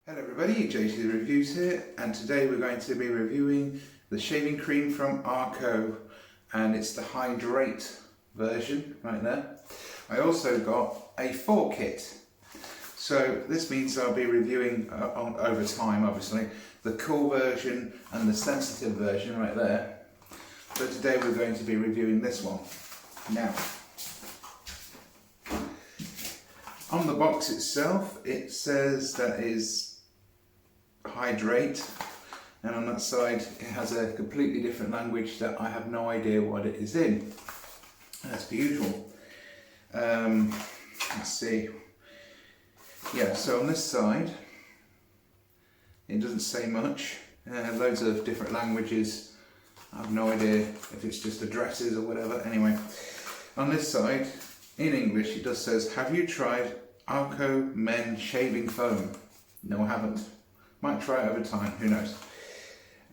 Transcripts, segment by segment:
Hello everybody, JT Reviews here, and today we're going to be reviewing the shaving cream from Arko, and it's the Hydrate version right there. I also got a 4 kit, so this means I'll be reviewing over time obviously the cool version and the sensitive version right there, but today we're going to be reviewing this one. Now, on the box itself it says that is Hydrate, and on that side it has a completely different language that I have no idea what it is in, as per usual. Let's see. Yeah, so on this side it doesn't say much. Loads of different languages. I have no idea if it's just addresses or whatever. Anyway, on this side in English it just says, "Have you tried Arko Men Shaving Foam?" No, I haven't. Might try it over time, who knows.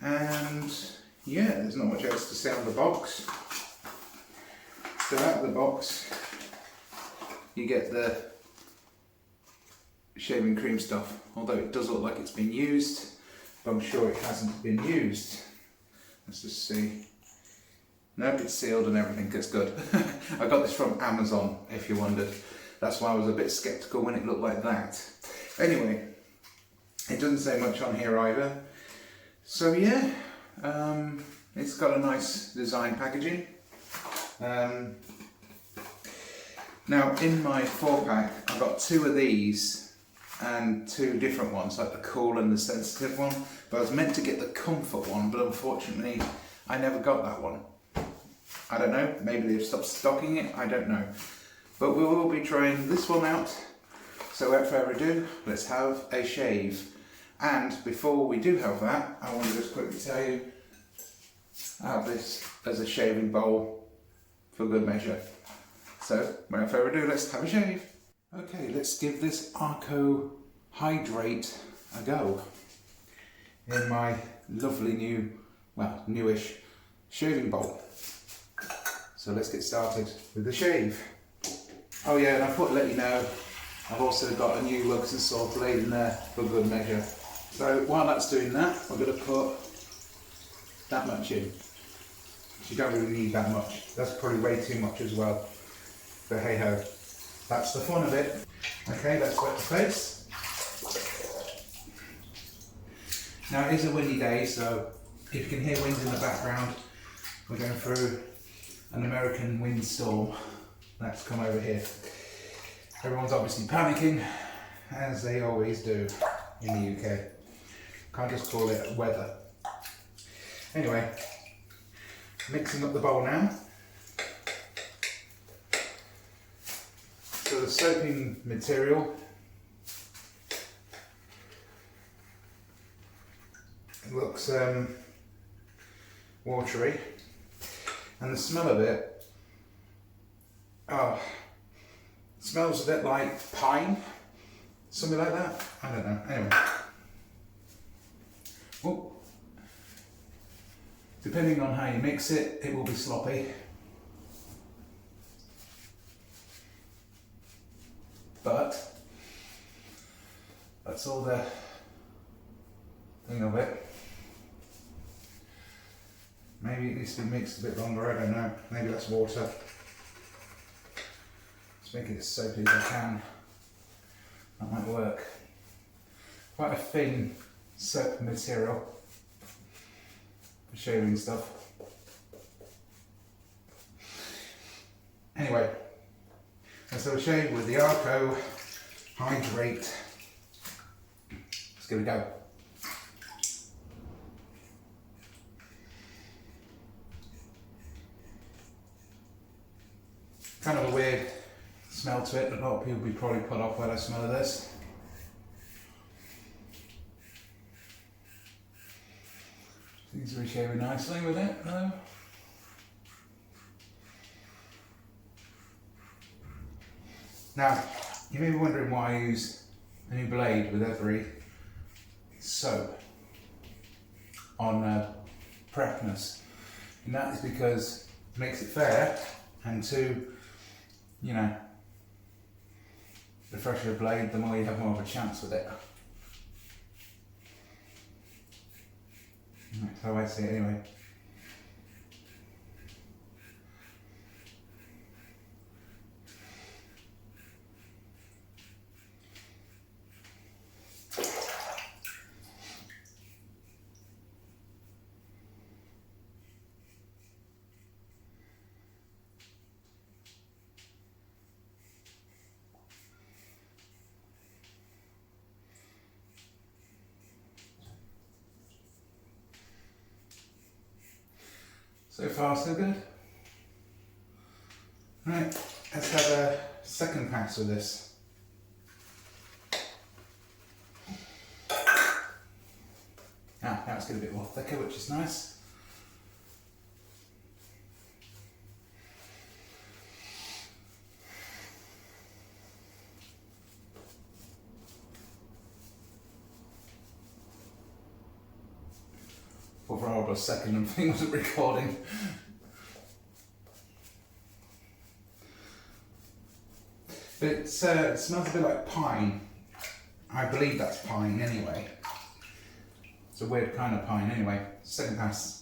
And yeah, there's not much else to say on the box. So out of the box you get the shaving cream stuff, although it does look like it's been used, but I'm sure it hasn't been used. Let's just see. Nope, it's sealed and everything, that's good. I got this from Amazon, if you wondered. That's why I was a bit sceptical when it looked like that. Anyway, it doesn't say much on here either. So yeah, it's got a nice design packaging. Now in my 4-pack I got 2 of these and 2 different ones, like the cool and the sensitive one, but I was meant to get the comfort one, but unfortunately I never got that one. I don't know, maybe they've stopped stocking it, I don't know. But we will be trying this one out. So without further ado, let's have a shave. And before we do have that, I want to just quickly tell you, I have this as a shaving bowl for good measure. So without further ado, let's have a shave. Okay, let's give this Arko Hydrate a go in my lovely new, well, newish shaving bowl. So let's get started with the shave. Oh yeah, and I thought to let you know, I've also got a new lugs and saw blade in there for good measure. So while that's doing that, we're going to put that much in. You don't really need that much. That's probably way too much as well. But hey ho, that's the fun of it. Okay, let's wet the face. Now it is a windy day, so if you can hear wind in the background, we're going through an American windstorm that's come over here. Everyone's obviously panicking, as they always do in the UK. Can't just call it weather. Anyway, mixing up the bowl now. So the soaping material, it looks watery, and the smell of it, oh, it smells a bit like pine, something like that. I don't know. Anyway, oh, depending on how you mix it, it will be sloppy. But that's all the thing of it. Maybe it needs to be mixed a bit longer, I don't know. Maybe that's water. Let's make it as soapy as I can. That might work. Quite a thin soap material for shaving stuff. Anyway, let's have a shave with the Arko Hydrate. Let's give it a go. Kind of a weird smell to it. A lot of people will be probably put off by the smell of this. Seems to be shaving nicely with it though. Now, you may be wondering why I use a new blade with every soap on prepness, and that is because it makes it fair, and 2, you know, the fresher the blade, the more you have more of a chance with it. That's how I see it anyway. So far, so good. Right, let's have a second pass with this. Now it's getting a bit more thicker, which is nice. For a horrible second and thing wasn't recording. But it smells a bit like pine. I believe that's pine anyway. It's a weird kind of pine anyway. Second pass.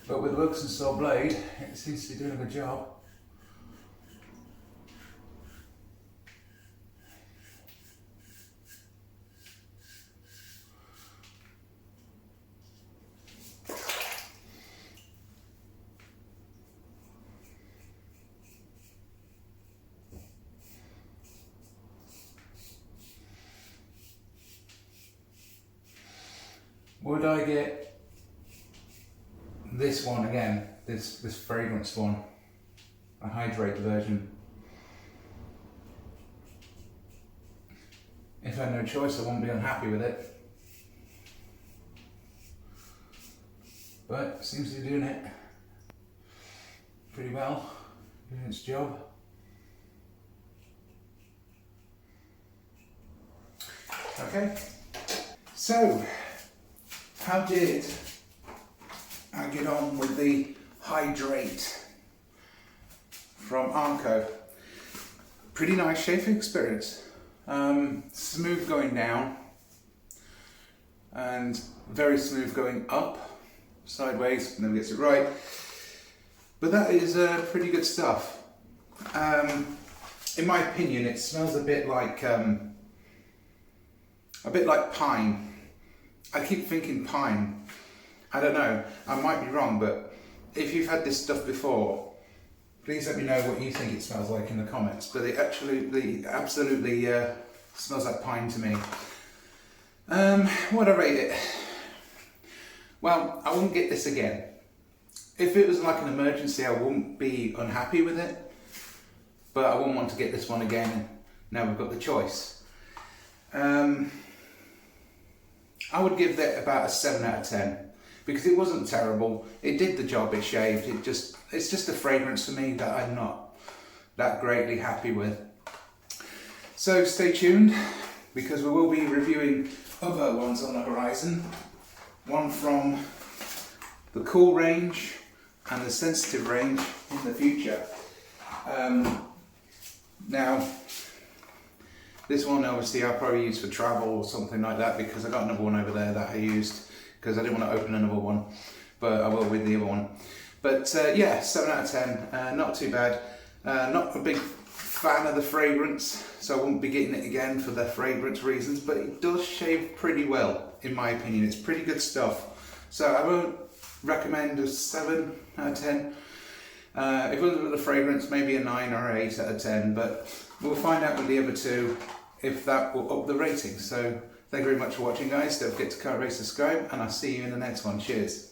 But with the Wilson saw blade, it seems to be doing a good job. Would I get this one again, this fragrance one, a Hydrate version? If I had no choice, I wouldn't be unhappy with it. But it seems to be doing it pretty well, doing its job. Okay, so how did I get on with the Hydrate from Arko? Pretty nice shaving experience. Smooth going down and very smooth going up, sideways, never gets it right. But that is pretty good stuff. In my opinion, it smells a bit like pine. I keep thinking pine. I don't know, I might be wrong, but if you've had this stuff before, please let me know what you think it smells like in the comments. But it absolutely smells like pine to me. What do I rate it? Well, I wouldn't get this again. If it was like an emergency, I wouldn't be unhappy with it, but I wouldn't want to get this one again. Now we've got the choice. I would give that about a 7 out of 10. Because it wasn't terrible, it did the job, it shaved, it's just a fragrance for me that I'm not that greatly happy with. So stay tuned, because we will be reviewing other ones on the horizon. One from the cool range and the sensitive range in the future. Now, this one obviously I'll probably use for travel or something like that, because I got another one over there that I used, because I didn't want to open another one, but I will with the other one. But yeah, 7 out of 10, not too bad. Not a big fan of the fragrance, so I won't be getting it again for the fragrance reasons, but it does shave pretty well, in my opinion. It's pretty good stuff. So I won't recommend a 7 out of 10. If it wasn't the fragrance, maybe a 9 or 8 out of 10, but we'll find out with the other two if that will up the rating. So thank you very much for watching, guys. Don't forget to rate, subscribe, and I'll see you in the next one. Cheers.